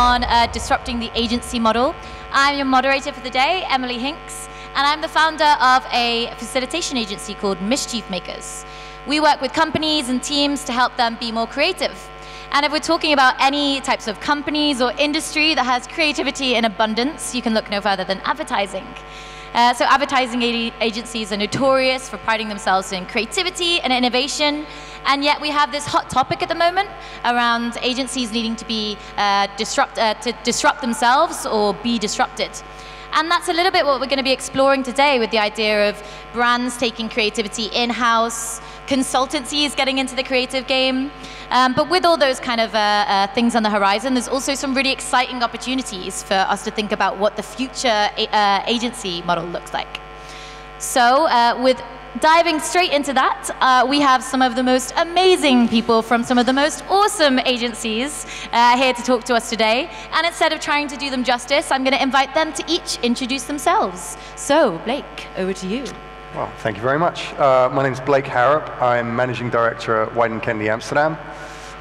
on disrupting the agency model. I'm your moderator for the day, Emily Hinks, and I'm the founder of a facilitation agency called Mischief Makers. We work with companies and teams to help them be more creative. And if we're talking about any types of companies or industry that has creativity in abundance, you can look no further than advertising. So advertising agencies are notorious for priding themselves in creativity and innovation, and yet we have this hot topic at the moment around agencies needing to be to disrupt themselves or be disrupted. And that's a little bit what we're going to be exploring today with the idea of brands taking creativity in-house, consultancies getting into the creative game. But with all those kind of things on the horizon, there's also some really exciting opportunities for us to think about what the future agency model looks like. So with diving straight into that, we have some of the most amazing people from some of the most awesome agencies here to talk to us today. And instead of trying to do them justice, I'm going to invite them to each introduce themselves. So, Blake, over to you. Well, thank you very much. My name is Blake Harrop. I'm Managing Director at Wieden Kennedy Amsterdam.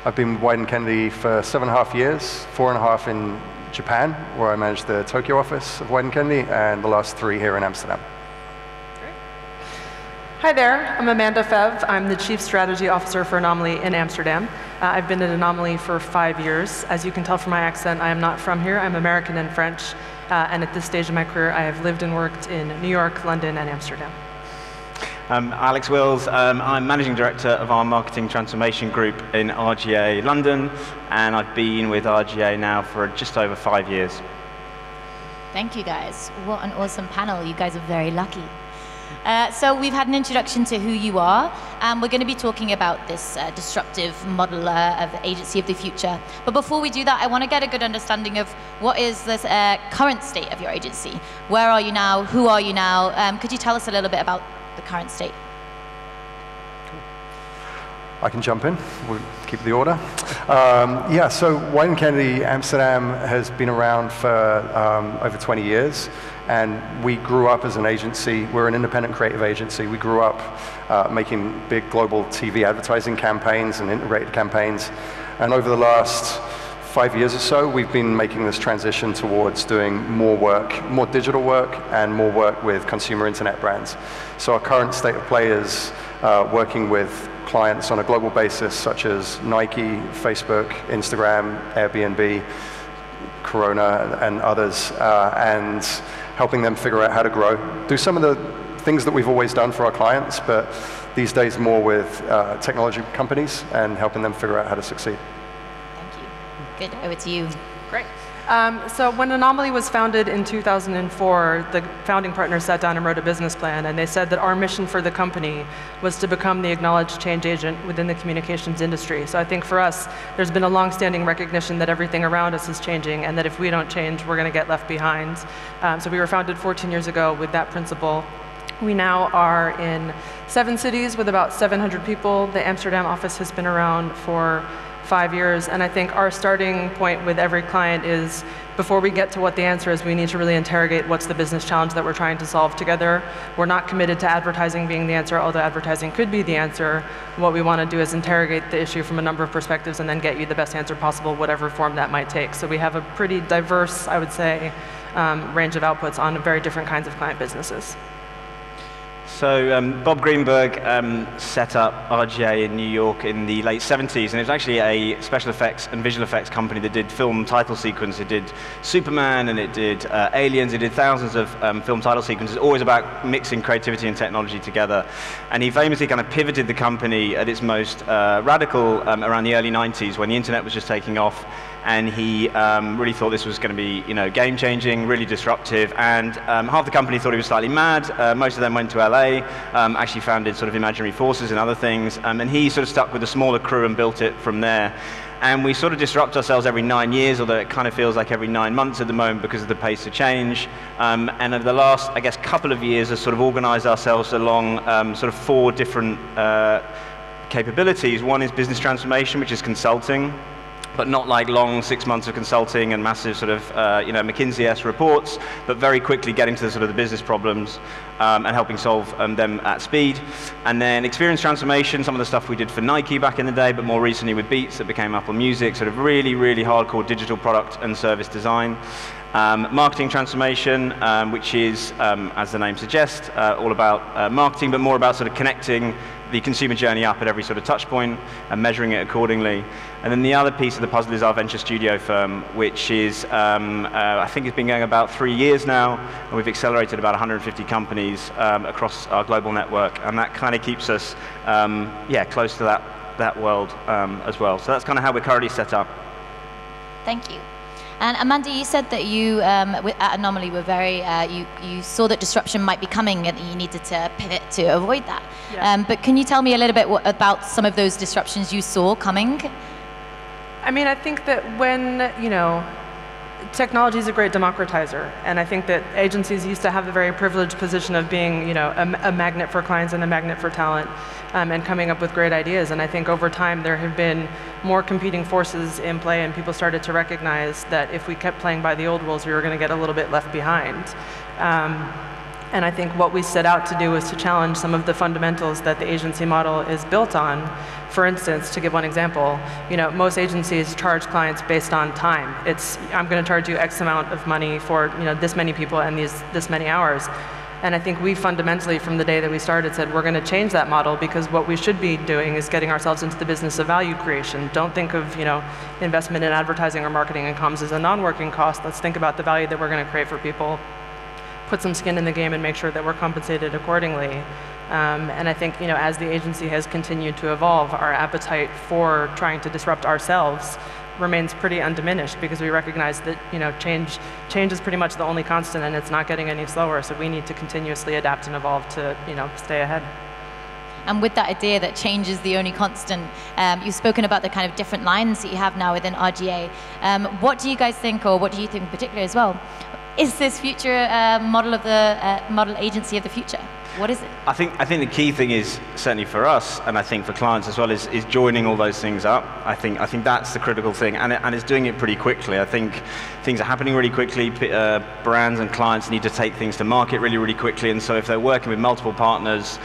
I've been with Wieden Kennedy for 7.5 years, 4.5 in Japan, where I manage the Tokyo office of Wieden Kennedy, and the last 3 here in Amsterdam. Hi there, I'm Amanda Feve. I'm the Chief Strategy Officer for Anomaly in Amsterdam. I've been at Anomaly for 5 years. As you can tell from my accent, I am not from here. I'm American and French. And at this stage of my career, I have lived and worked in New York, London, and Amsterdam. I'm Alex Wills. I'm Managing Director of our Marketing Transformation Group in RGA London. And I've been with RGA now for just over 5 years. Thank you, guys. What an awesome panel. You guys are very lucky. So we've had an introduction to who you are, and we're going to be talking about this disruptive model of the agency of the future. But before we do that, I want to get a good understanding of what is this current state of your agency. Where are you now? Who are you now? Could you tell us a little bit about the current state? I can jump in. We'll keep the order. Yeah, so Wieden Kennedy Amsterdam has been around for over 20 years. And we grew up as an agency. We're an independent creative agency. We grew up making big global TV advertising campaigns and integrated campaigns. And over the last 5 years or so, we've been making this transition towards doing more work, more digital work, and more work with consumer internet brands. So our current state of play is working with clients on a global basis, such as Nike, Facebook, Instagram, Airbnb, Corona, and others, and helping them figure out how to grow. Do some of the things that we've always done for our clients, but these days more with technology companies and helping them figure out how to succeed. Thank you. Good, over to you. Great. So when Anomaly was founded in 2004, the founding partners sat down and wrote a business plan, and they said that our mission for the company was to become the acknowledged change agent within the communications industry. So I think for us, there's been a long-standing recognition that everything around us is changing, and that if we don't change, we're going to get left behind. So we were founded 14 years ago with that principle. We now are in 7 cities with about 700 people. The Amsterdam office has been around for 5 years, and I think our starting point with every client is, before we get to what the answer is, we need to really interrogate what's the business challenge that we're trying to solve together. We're not committed to advertising being the answer, although advertising could be the answer. What we want to do is interrogate the issue from a number of perspectives and then get you the best answer possible, whatever form that might take. So we have a pretty diverse, I would say, range of outputs on very different kinds of client businesses. So Bob Greenberg set up RGA in New York in the late 70s, and it was actually a special effects and visual effects company that did film title sequence. It did Superman, and it did Aliens. It did thousands of film title sequences, always about mixing creativity and technology together. And he famously kind of pivoted the company at its most radical around the early 90s, when the internet was just taking off. And he really thought this was going to be, game-changing, really disruptive. And half the company thought he was slightly mad. Most of them went to LA, actually founded sort of imaginary forces and other things. And he sort of stuck with a smaller crew and built it from there. And we sort of disrupt ourselves every 9 years, although it kind of feels like every 9 months at the moment because of the pace of change. And over the last, I guess, couple of years, has sort of organized ourselves along sort of 4 different capabilities. One is business transformation, which is consulting. but not like long 6 months of consulting and massive sort of McKinsey-esque reports, but very quickly getting to the sort of the business problems and helping solve them at speed. And then experience transformation, some of the stuff we did for Nike back in the day, but more recently with Beats that became Apple Music, sort of really, really hardcore digital product and service design. Marketing transformation, which is, as the name suggests, all about marketing, but more about sort of connecting the consumer journey up at every sort of touch point and measuring it accordingly. And then the other piece of the puzzle is our venture studio firm, which is, I think it's been going about 3 years now, and we've accelerated about 150 companies across our global network, and that kind of keeps us, close to that world as well. So that's kind of how we're currently set up. Thank you. And Amanda, you said that you, at Anomaly, were very, you saw that disruption might be coming and you needed to pivot to avoid that. Yeah. But can you tell me a little bit about some of those disruptions you saw coming? I mean, I think that when, technology is a great democratizer, and I think that agencies used to have the very privileged position of being, a magnet for clients and a magnet for talent, and coming up with great ideas. And I think over time there have been more competing forces in play, and people started to recognize that if we kept playing by the old rules, we were going to get a little bit left behind. And I think what we set out to do was to challenge some of the fundamentals that the agency model is built on. For instance, to give one example, most agencies charge clients based on time. It's, I'm going to charge you X amount of money for this many people and this many hours. And I think we fundamentally, from the day that we started, said we're going to change that model, because what we should be doing is getting ourselves into the business of value creation. Don't think of investment in advertising or marketing and comms as a non-working cost. Let's think about the value that we're going to create for people, put some skin in the game, and make sure that we're compensated accordingly. And I think as the agency has continued to evolve, our appetite for trying to disrupt ourselves remains pretty undiminished, because we recognize that change is pretty much the only constant, and it's not getting any slower. So we need to continuously adapt and evolve to stay ahead. And with that idea that change is the only constant, you've spoken about the kind of different lines that you have now within RGA. What do you guys think, or what do you think in particular as well? Is this future model of the model agency of the future? What is it? I think the key thing is, certainly for us, and I think for clients as well, is joining all those things up. I think that's the critical thing, and it's doing it pretty quickly. I think things are happening really quickly. Brands and clients need to take things to market really, really quickly, and so if they're working with multiple partners,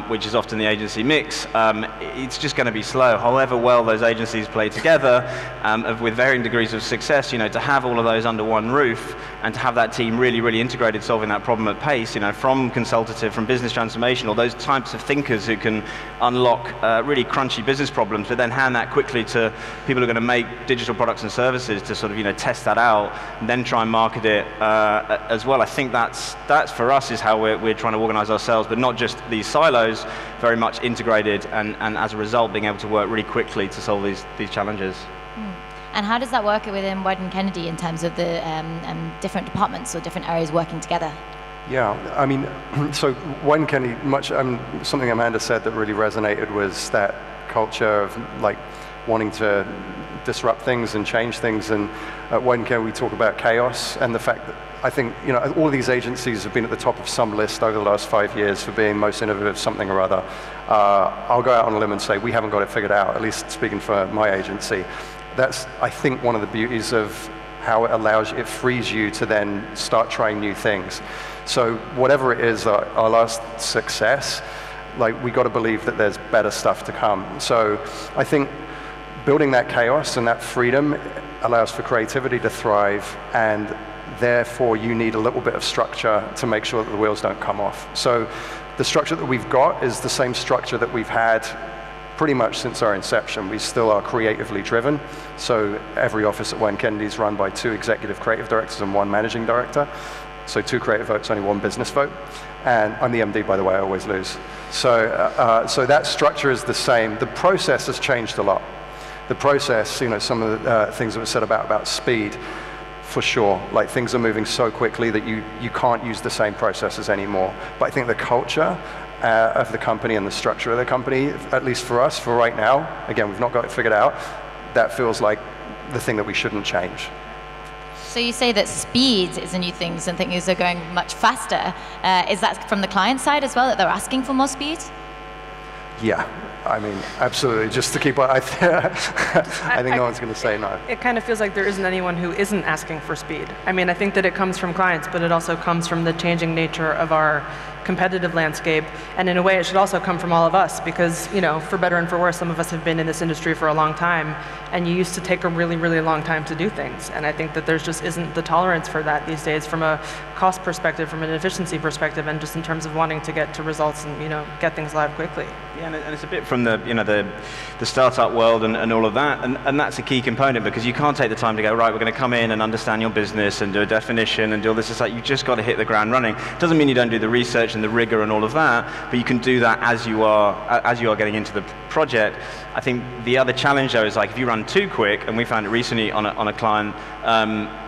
which is often the agency mix, it's just going to be slow. However well those agencies play together, with varying degrees of success, to have all of those under one roof and to have that team really, really integrated, solving that problem at pace, from consultative, from business transformation, or those types of thinkers who can unlock really crunchy business problems, but then hand that quickly to people who are going to make digital products and services to sort of test that out, and then try and market it as well. I think that's for us is how we're trying to organize ourselves, but not just these silos, very much integrated, and as a result being able to work really quickly to solve these challenges. And how does that work within Wieden Kennedy in terms of the different departments or different areas working together? Yeah, I mean, so Wieden Kennedy, something Amanda said that really resonated was that culture of wanting to disrupt things and change things. And at Wieden Kennedy we talk about chaos, and the fact that I think all of these agencies have been at the top of some list over the last 5 years for being most innovative something or other. I'll go out on a limb and say we haven't got it figured out, at least speaking for my agency. That's, I think, one of the beauties of how it frees you to then start trying new things. So whatever it is, our last success, we got to believe that there's better stuff to come. So I think building that chaos and that freedom allows for creativity to thrive, and therefore you need a little bit of structure to make sure that the wheels don't come off. So the structure that we've got is the same structure that we've had pretty much since our inception. We still are creatively driven. So every office at Wieden Kennedy is run by 2 executive creative directors and 1 managing director. So 2 creative votes, only 1 business vote. And I'm the MD, by the way, I always lose. So, so that structure is the same. The process has changed a lot. The process, some of the things that were said about speed, for sure. Things are moving so quickly that you can't use the same processes anymore. But I think the culture of the company and the structure of the company, at least for us, for right now, again, we've not got it figured out, that feels like the thing that we shouldn't change. So you say that speed is a new thing, and things are going much faster. Is that from the client side as well, that they're asking for more speed? Yeah, I mean, absolutely. Just to keep, I think no one's going to say no. It kind of feels like there isn't anyone who isn't asking for speed. I mean, I think that it comes from clients, but it also comes from the changing nature of our competitive landscape, and in a way it should also come from all of us, because, you know, for better and for worse, some of us have been in this industry for a long time, and you used to take a really, really long time to do things, and I think that there's just isn't the tolerance for that these days from a cost perspective, from an efficiency perspective, and just in terms of wanting to get to results and, you know, get things live quickly. Yeah, and it's a bit from the, you know, the startup world and all of that, and that's a key component, because you can't take the time to go, right, we're going to come in and understand your business and do a definition and do all this. It's like you've just got to hit the ground running. Doesn't mean you don't do the research and the rigor and all of that, but you can do that as you are getting into the project. I think the other challenge though is, like, if you run too quick, and we found it recently on a client,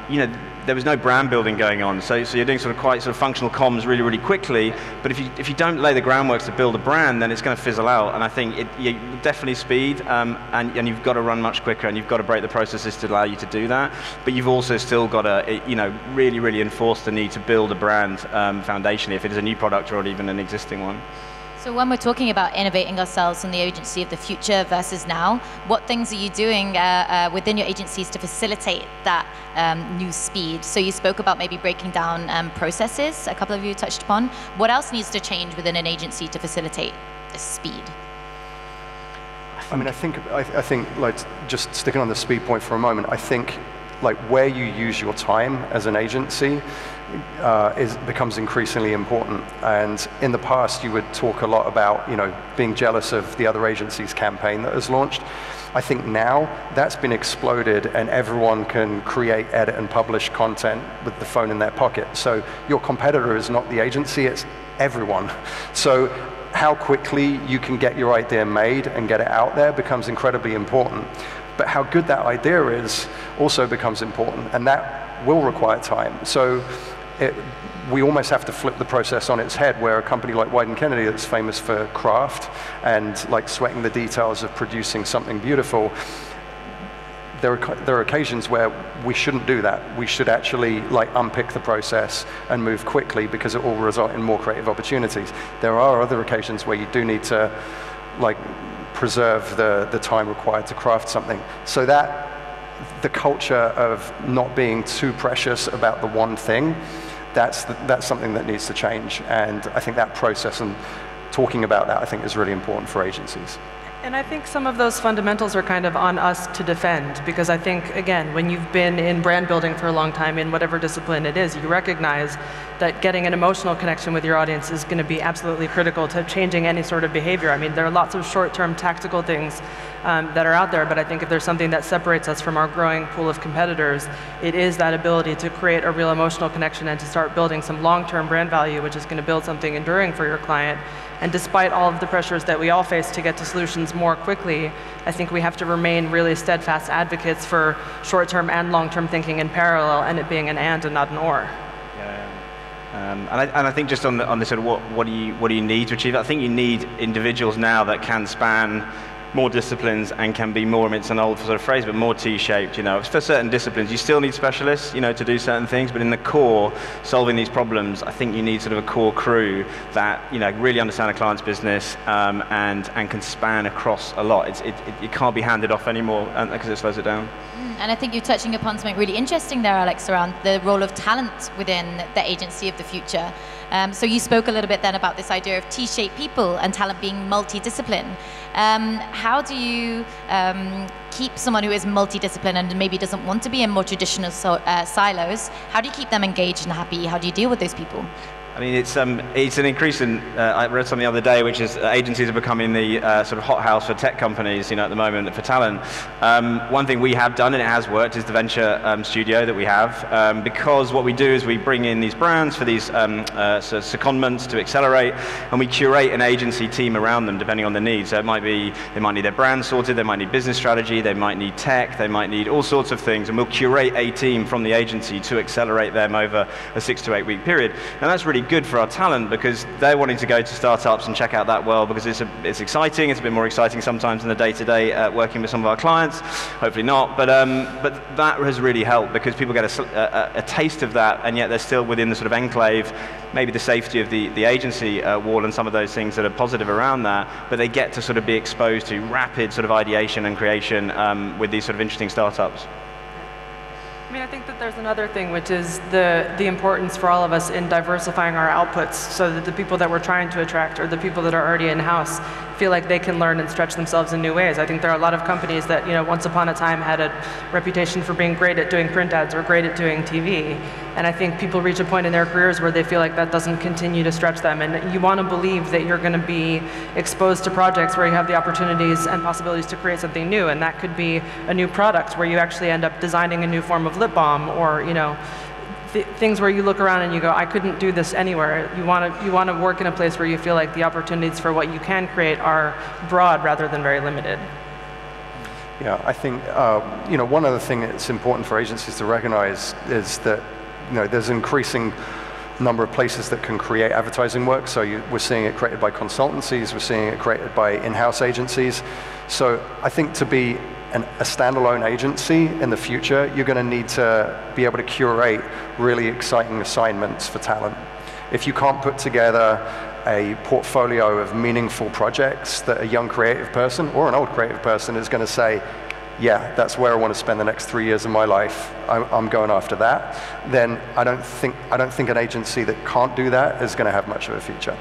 you know, there was no brand building going on, so you're doing sort of functional comms really, really quickly, but if you don't lay the groundwork to build a brand, then it's going to fizzle out, and I think definitely speed, and you've got to run much quicker, and you've got to break the processes to allow you to do that, but you've also still got to, you know, really, really enforce the need to build a brand foundationally, if it is a new product or even an existing one. So when we're talking about innovating ourselves in the agency of the future versus now, what things are you doing within your agencies to facilitate that new speed? So you spoke about maybe breaking down processes, a couple of you touched upon. What else needs to change within an agency to facilitate this speed? I mean, I think like, just sticking on the speed point for a moment, I think like where you use your time as an agency becomes increasingly important. And in the past, you would talk a lot about, you know, being jealous of the other agency's campaign that has launched. I think now that's been exploded, and everyone can create, edit, and publish content with the phone in their pocket. So your competitor is not the agency, it's everyone. So how quickly you can get your idea made and get it out there becomes incredibly important. But how good that idea is also becomes important, and that will require time. So we almost have to flip the process on its head, where a company like Wieden Kennedy, that's famous for craft and like sweating the details of producing something beautiful, there are occasions where we shouldn't do that. We should actually like unpick the process and move quickly, because it will result in more creative opportunities. There are other occasions where you do need to like preserve the time required to craft something. So that the culture of not being too precious about the one thing, that's something that needs to change. And I think that process and talking about that, I think, is really important for agencies. And I think some of those fundamentals are kind of on us to defend, because I think, again, when you've been in brand building for a long time, in whatever discipline it is, you recognize that getting an emotional connection with your audience is going to be absolutely critical to changing any sort of behavior. I mean, there are lots of short-term tactical things that are out there, but I think if there's something that separates us from our growing pool of competitors, it is that ability to create a real emotional connection and to start building some long-term brand value, which is going to build something enduring for your client. And despite all of the pressures that we all face to get to solutions more quickly, I think we have to remain really steadfast advocates for short-term and long-term thinking in parallel, and it being an and not an or. And I think just on the sort of what do you need to achieve? I think you need individuals now that can span more disciplines and can be more, I mean, it's an old sort of phrase, but more T-shaped, you know. For certain disciplines, you still need specialists, you know, to do certain things, but in the core, solving these problems, I think you need sort of a core crew that, you know, really understand a client's business and can span across a lot. It can't be handed off anymore because it slows it down. And I think you're touching upon something really interesting there, Alex, around the role of talent within the agency of the future. So you spoke a little bit then about this idea of T-shaped people and talent being multidiscipline. How do you keep someone who is multidiscipline and maybe doesn't want to be in more traditional silos? How do you keep them engaged and happy? How do you deal with those people? I mean, it's an increase in, I read something the other day, which is agencies are becoming the sort of hothouse for tech companies, you know, at the moment, for talent. One thing we have done, and it has worked, is the venture studio that we have, because what we do is we bring in these brands for these secondments to accelerate, and we curate an agency team around them, depending on the needs. So it might be, they might need their brand sorted, they might need business strategy, they might need tech, they might need all sorts of things, and we'll curate a team from the agency to accelerate them over a 6 to 8 week period. And that's really really good for our talent because they're wanting to go to startups and check out that world because it's exciting. It's a bit more exciting sometimes in the day-to-day working with some of our clients. Hopefully not, but that has really helped because people get a taste of that, and yet they're still within the sort of enclave, maybe the safety of the agency wall and some of those things that are positive around that, but they get to sort of be exposed to rapid sort of ideation and creation with these sort of interesting startups. I mean, I think that there's another thing, which is the importance for all of us in diversifying our outputs so that the people that we're trying to attract or the people that are already in-house feel like they can learn and stretch themselves in new ways. I think there are a lot of companies that, once upon a time had a reputation for being great at doing print ads or great at doing TV. And I think people reach a point in their careers where they feel like that doesn't continue to stretch them. And you want to believe that you're going to be exposed to projects where you have the opportunities and possibilities to create something new. And that could be a new product where you actually end up designing a new form of lip balm, or things where you look around and you go, I couldn't do this anywhere. You want to work in a place where you feel like the opportunities for what you can create are broad rather than very limited. Yeah, I think one other thing that's important for agencies to recognize is that there's an increasing number of places that can create advertising work. So we're seeing it created by consultancies, we're seeing it created by in-house agencies. So I think to be a standalone agency in the future, you're going to need to be able to curate really exciting assignments for talent. If you can't put together a portfolio of meaningful projects that a young creative person or an old creative person is going to say, yeah, that's where I want to spend the next 3 years of my life, I'm going after that, then I don't think an agency that can't do that is going to have much of a future.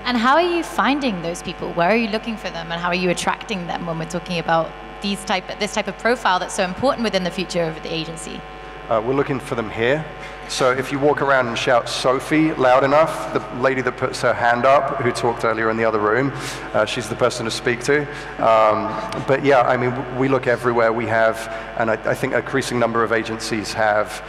And how are you finding those people? Where are you looking for them, and how are you attracting them when we're talking about this type of profile that's so important within the future of the agency? We're looking for them here. So if you walk around and shout Sophie loud enough, the lady that puts her hand up, who talked earlier in the other room, she's the person to speak to. But yeah, I mean, we look everywhere. We have, and I think an increasing number of agencies have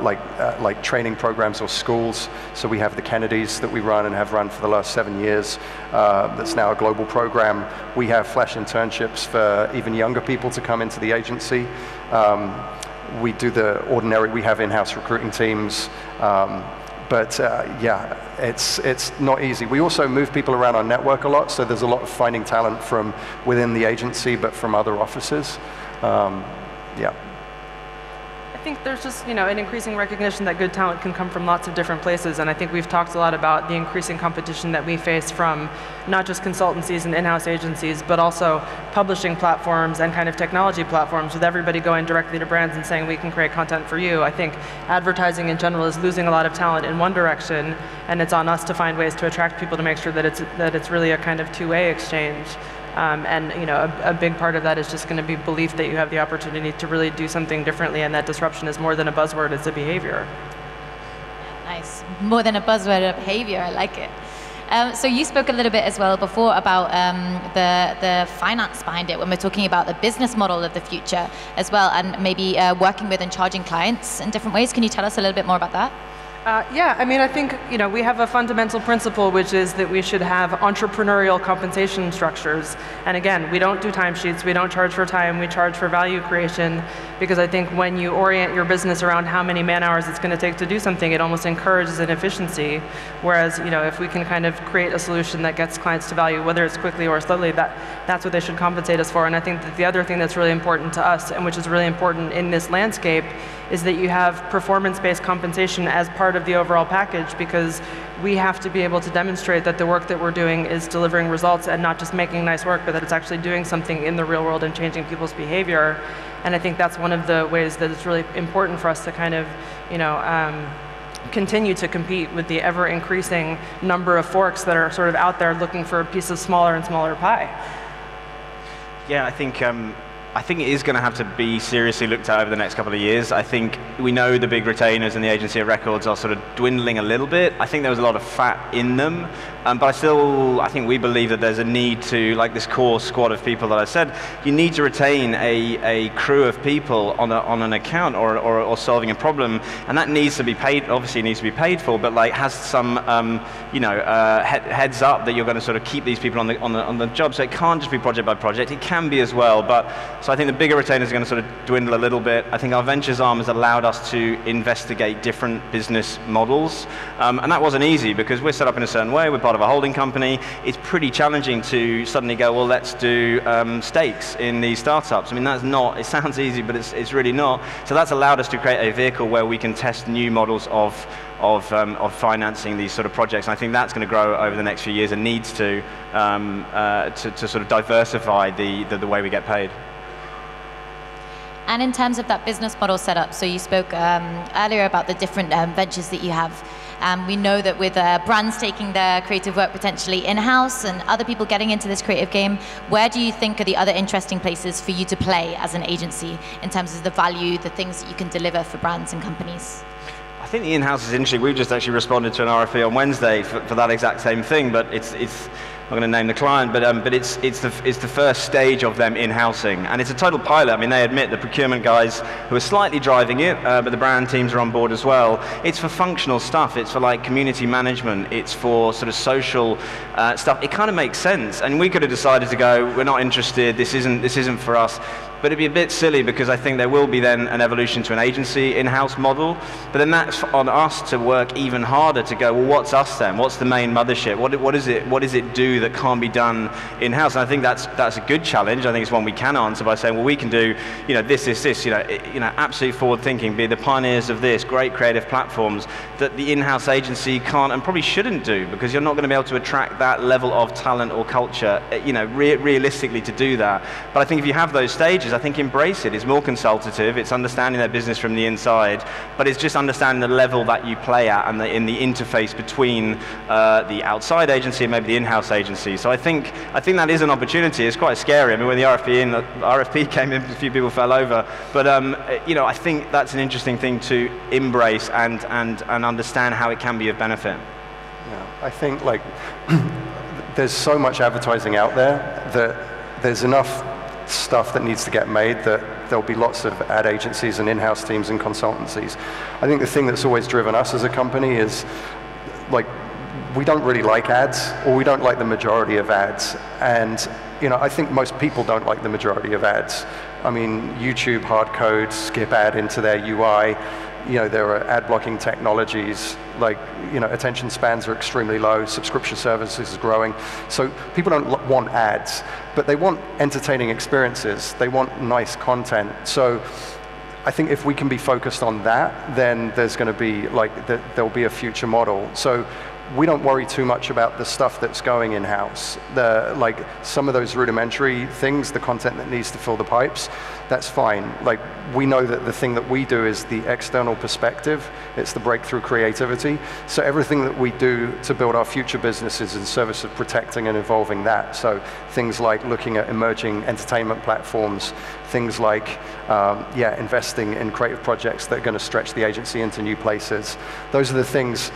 like training programs or schools. So we have the Kennedys that we run and have run for the last 7 years. That's now a global program. We have flash internships for even younger people to come into the agency. We do the ordinary, we have in-house recruiting teams, but yeah, it's not easy. We also move people around our network a lot, so there's a lot of finding talent from within the agency, but from other offices. Yeah. I think there's just an increasing recognition that good talent can come from lots of different places, and I think we've talked a lot about the increasing competition that we face from not just consultancies and in-house agencies, but also publishing platforms and kind of technology platforms, with everybody going directly to brands and saying we can create content for you. I think advertising in general is losing a lot of talent in one direction, and it's on us to find ways to attract people to make sure that it's really a kind of two-way exchange. And a big part of that is just going to be belief that you have the opportunity to really do something differently, and that disruption is more than a buzzword, it's a behavior. Nice. More than a buzzword, a behavior. I like it. So you spoke a little bit as well before about the finance behind it when we're talking about the business model of the future as well, and maybe working with and charging clients in different ways. Can you tell us a little bit more about that? Yeah, I mean, I think we have a fundamental principle, which is that we should have entrepreneurial compensation structures. And again, we don't do timesheets, we don't charge for time, we charge for value creation, because I think when you orient your business around how many man hours it's going to take to do something, it almost encourages an efficiency. Whereas, if we can kind of create a solution that gets clients to value, whether it's quickly or slowly, that's what they should compensate us for. And I think that the other thing that's really important to us, and which is really important in this landscape, is that you have performance-based compensation as part of the overall package, because we have to be able to demonstrate that the work that we're doing is delivering results and not just making nice work, but that it's actually doing something in the real world and changing people's behavior. And I think that's one of the ways that it's really important for us to kind of, continue to compete with the ever-increasing number of forks that are sort of out there looking for a piece of smaller and smaller pie. Yeah, I think it is going to have to be seriously looked at over the next couple of years. I think we know the big retainers and the agency of records are sort of dwindling a little bit. I think there was a lot of fat in them, but I think we believe that there's a need to, like this core squad of people that I said, you need to retain a crew of people on an account or solving a problem, and that needs to be paid, obviously needs to be paid for, but like has some heads up that you're going to sort of keep these people on the job. So it can't just be project by project. It can be as well, but So I think the bigger retainers are going to sort of dwindle a little bit. I think our ventures arm has allowed us to investigate different business models. And that wasn't easy because we're set up in a certain way, we're part of a holding company. It's pretty challenging to suddenly go, well, let's do stakes in these startups. I mean, that's not, it sounds easy, but it's really not. So that's allowed us to create a vehicle where we can test new models of financing these sort of projects. And I think that's going to grow over the next few years and needs to sort of diversify the way we get paid. And in terms of that business model setup, so you spoke earlier about the different ventures that you have. We know that with brands taking their creative work potentially in-house and other people getting into this creative game, where do you think are the other interesting places for you to play as an agency in terms of the value, the things that you can deliver for brands and companies? I think the in-house is interesting. We've just actually responded to an RFP on Wednesday for that exact same thing, but it's I'm not going to name the client, but it's the first stage of them in-housing, and it's a total pilot. I mean, they admit the procurement guys who are slightly driving it, but the brand teams are on board as well. It's for functional stuff. It's for like community management. It's for sort of social stuff. It kind of makes sense, and we could have decided to go, we're not interested. This isn't for us. But it'd be a bit silly because I think there will be then an evolution to an agency in-house model. But then that's on us to work even harder to go, well, what's us then? What's the main mothership? What does it do that can't be done in-house? And I think that's a good challenge. I think it's one we can answer by saying, well, we can do, this, absolute forward thinking, be the pioneers of this, great creative platforms that the in-house agency can't and probably shouldn't do, because you're not going to be able to attract that level of talent or culture, realistically to do that. But I think if you have those stages, I think embrace it. It's more consultative, it's understanding their business from the inside, but it's just understanding the level that you play at and in the interface between the outside agency and maybe the in-house agency. So I think that is an opportunity. It's quite scary. I mean, when the RFP came in, a few people fell over, but I think that's an interesting thing to embrace and understand how it can be of benefit. Yeah, I think there's so much advertising out there that there's enough stuff that needs to get made that there'll be lots of ad agencies and in-house teams and consultancies. I think the thing that's always driven us as a company is we don't really like ads, or we don't like the majority of ads. And I think most people don't like the majority of ads. I mean, YouTube hard code, skip ad into their UI. There are ad blocking technologies, attention spans are extremely low, subscription services is growing. So people don't want ads, but they want entertaining experiences. They want nice content. So I think if we can be focused on that, then there's going to be, there'll be a future model. So we don't worry too much about the stuff that's going in-house. Some of those rudimentary things, the content that needs to fill the pipes, that's fine. We know that the thing that we do is the external perspective. It's the breakthrough creativity. So everything that we do to build our future businesses in service of protecting and evolving that. So things like looking at emerging entertainment platforms, things like investing in creative projects that are going to stretch the agency into new places. Those are the things,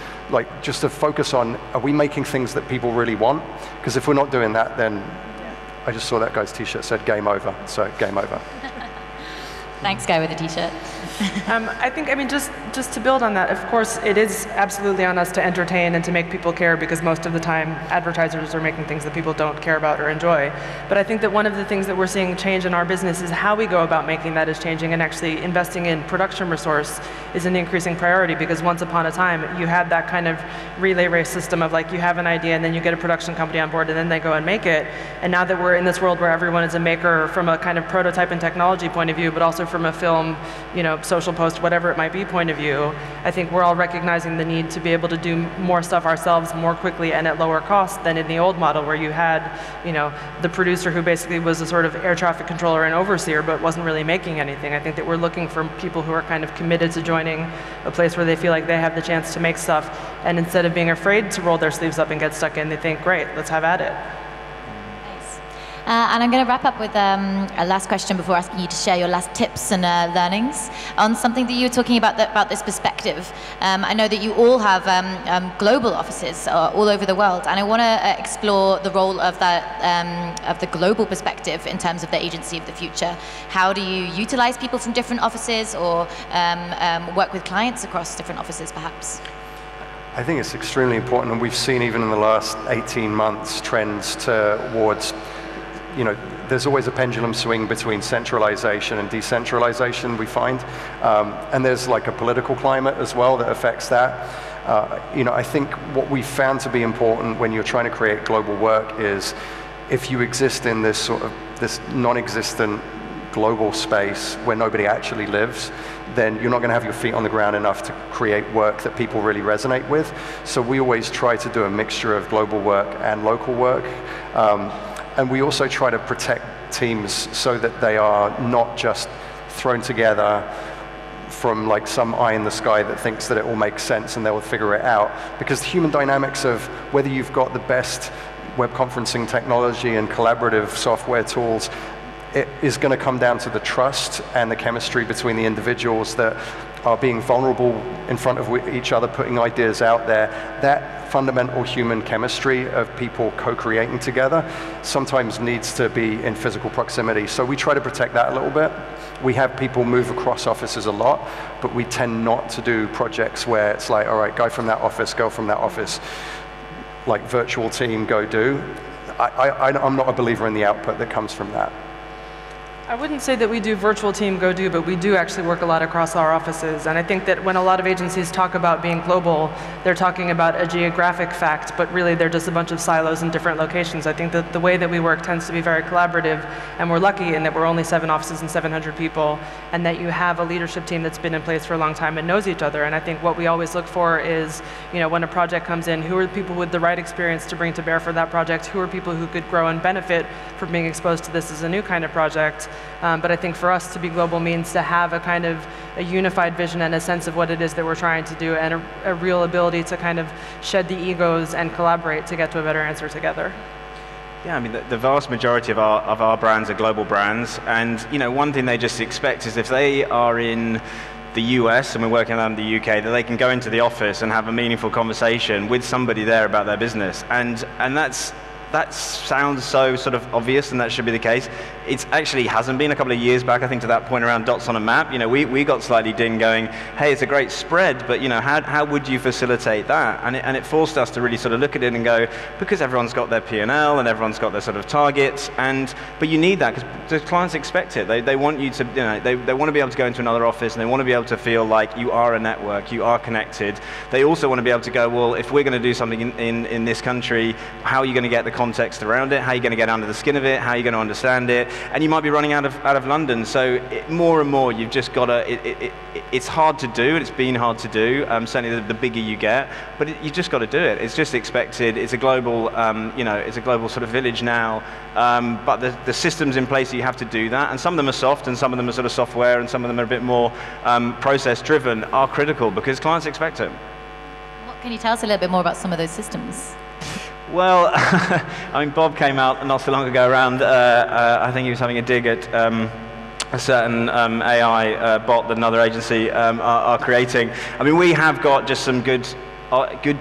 just to focus on, are we making things that people really want? Because if we're not doing that, then I just saw that guy's t-shirt said game over, so game over. Thanks, guy with the t-shirt. I think, just to build on that, of course, it is absolutely on us to entertain and to make people care, because most of the time advertisers are making things that people don't care about or enjoy. But I think that one of the things that we're seeing change in our business is how we go about making that is changing, and actually investing in production resource is an increasing priority, because once upon a time you had that kind of relay race system of you have an idea and then you get a production company on board and then they go and make it. And now that we're in this world where everyone is a maker from a kind of prototype and technology point of view, but also from a film, social post, whatever it might be point of view, I think we're all recognizing the need to be able to do more stuff ourselves more quickly and at lower cost than in the old model, where you had, the producer who basically was a sort of air traffic controller and overseer but wasn't really making anything. I think that we're looking for people who are kind of committed to joining a place where they feel like they have the chance to make stuff, and instead of being afraid to roll their sleeves up and get stuck in, they think, great, let's have at it. And I'm going to wrap up with a last question before asking you to share your last tips and learnings on something that you were talking about this perspective. I know that you all have global offices all over the world, and I want to explore the role of that of the global perspective in terms of the agency of the future. How do you utilize people from different offices, or work with clients across different offices, perhaps? I think it's extremely important, and we've seen even in the last 18 months trends towards there's always a pendulum swing between centralization and decentralization, we find. And there's like a political climate as well that affects that. I think what we found to be important when you're trying to create global work is if you exist in this sort of this non-existent global space where nobody actually lives, then you're not going to have your feet on the ground enough to create work that people really resonate with. So we always try to do a mixture of global work and local work. And we also try to protect teams so that they are not just thrown together from like some eye in the sky that thinks that it all makes sense and they will figure it out. Because the human dynamics of whether you've got the best web conferencing technology and collaborative software tools, it is going to come down to the trust and the chemistry between the individuals that are being vulnerable in front of each other, putting ideas out there. That fundamental human chemistry of people co-creating together sometimes needs to be in physical proximity. So we try to protect that a little bit. We have people move across offices a lot, but we tend not to do projects where it's like, all right, guy from that office, girl from that office, like virtual team, go do. I'm not a believer in the output that comes from that. I wouldn't say that we do virtual team go do, but we do actually work a lot across our offices. And I think that when a lot of agencies talk about being global, they're talking about a geographic fact, but really they're just a bunch of silos in different locations. I think that the way that we work tends to be very collaborative, and we're lucky in that we're only 7 offices and 700 people, and that you have a leadership team that's been in place for a long time and knows each other. And I think what we always look for is, when a project comes in, who are the people with the right experience to bring to bear for that project? Who are people who could grow and benefit from being exposed to this as a new kind of project? But I think for us to be global means to have a kind of a unified vision and a sense of what it is that we're trying to do, and a real ability to kind of shed the egos and collaborate to get to a better answer together. Yeah, I mean, the vast majority of our brands are global brands, and one thing they just expect is if they are in the US and we're working on the UK, that they can go into the office and have a meaningful conversation with somebody there about their business, and that sounds so sort of obvious, and that should be the case. It actually hasn't been. A couple of years back, I think, to that point around dots on a map, we got slightly dinged going, hey, it's a great spread, but how would you facilitate that? And it forced us to really sort of look at it and go, because everyone's got their P&L and everyone's got their sort of targets, but you need that because the clients expect it. They want you to, they want to be able to go into another office, and they want to be able to feel like you are a network, you are connected. They also want to be able to go, well, if we're going to do something in this country, how are you going to get the context around it? How are you going to get under the skin of it? How are you going to understand it? And you might be running out of London. So more and more, you've just got to. It's hard to do. It's been hard to do. Certainly, the bigger you get, but you just got to do it. It's just expected. It's a global. It's a global sort of village now. But the systems in place, you have to do that. And some of them are soft, and some of them are sort of software, and some of them are a bit more process-driven. Are critical because clients expect it. What can you tell us a little bit more about some of those systems? Well, I mean, Bob came out not so long ago around, I think he was having a dig at a certain AI bot that another agency are creating. I mean, we have got just some good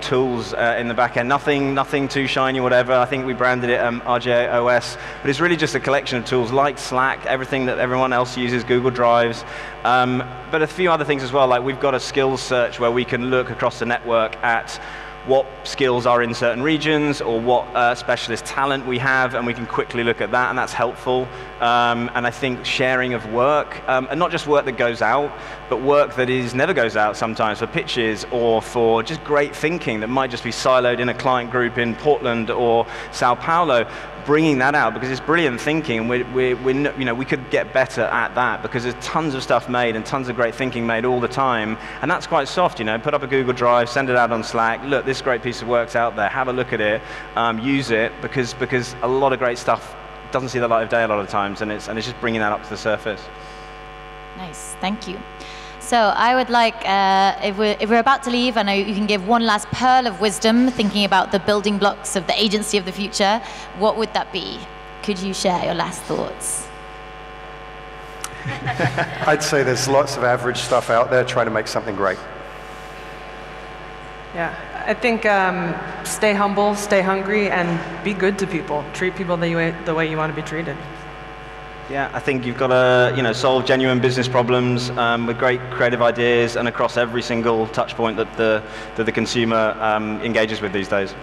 tools in the back end, nothing too shiny or whatever. I think we branded it RJOS, but it's really just a collection of tools like Slack, everything that everyone else uses, Google Drives, but a few other things as well, like we've got a skills search where we can look across the network at what skills are in certain regions or what specialist talent we have, and we can quickly look at that, and that's helpful. And I think sharing of work, and not just work that goes out, but work that never goes out sometimes for pitches or for just great thinking that might just be siloed in a client group in Portland or Sao Paulo. Bringing that out because it's brilliant thinking, and we could get better at that because there's tons of stuff made and tons of great thinking made all the time, and that's quite soft. Put up a Google Drive, send it out on Slack. Look, this great piece of work's out there. Have a look at it, use it because a lot of great stuff doesn't see the light of day a lot of times, and it's just bringing that up to the surface. Nice, thank you. So I would like, if we're about to leave, I know you can give one last pearl of wisdom, thinking about the building blocks of the agency of the future. What would that be? Could you share your last thoughts? I'd say there's lots of average stuff out there trying to make something great. Yeah, I think stay humble, stay hungry, and be good to people. Treat people the way you want to be treated. Yeah, I think you've got to solve genuine business problems with great creative ideas and across every single touch point that the consumer engages with these days.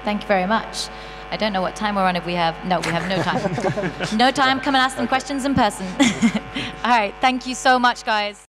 Thank you very much. I don't know what time we're on if we have, no, we have no time. No time, come and ask them questions in person. All right, thank you so much, guys.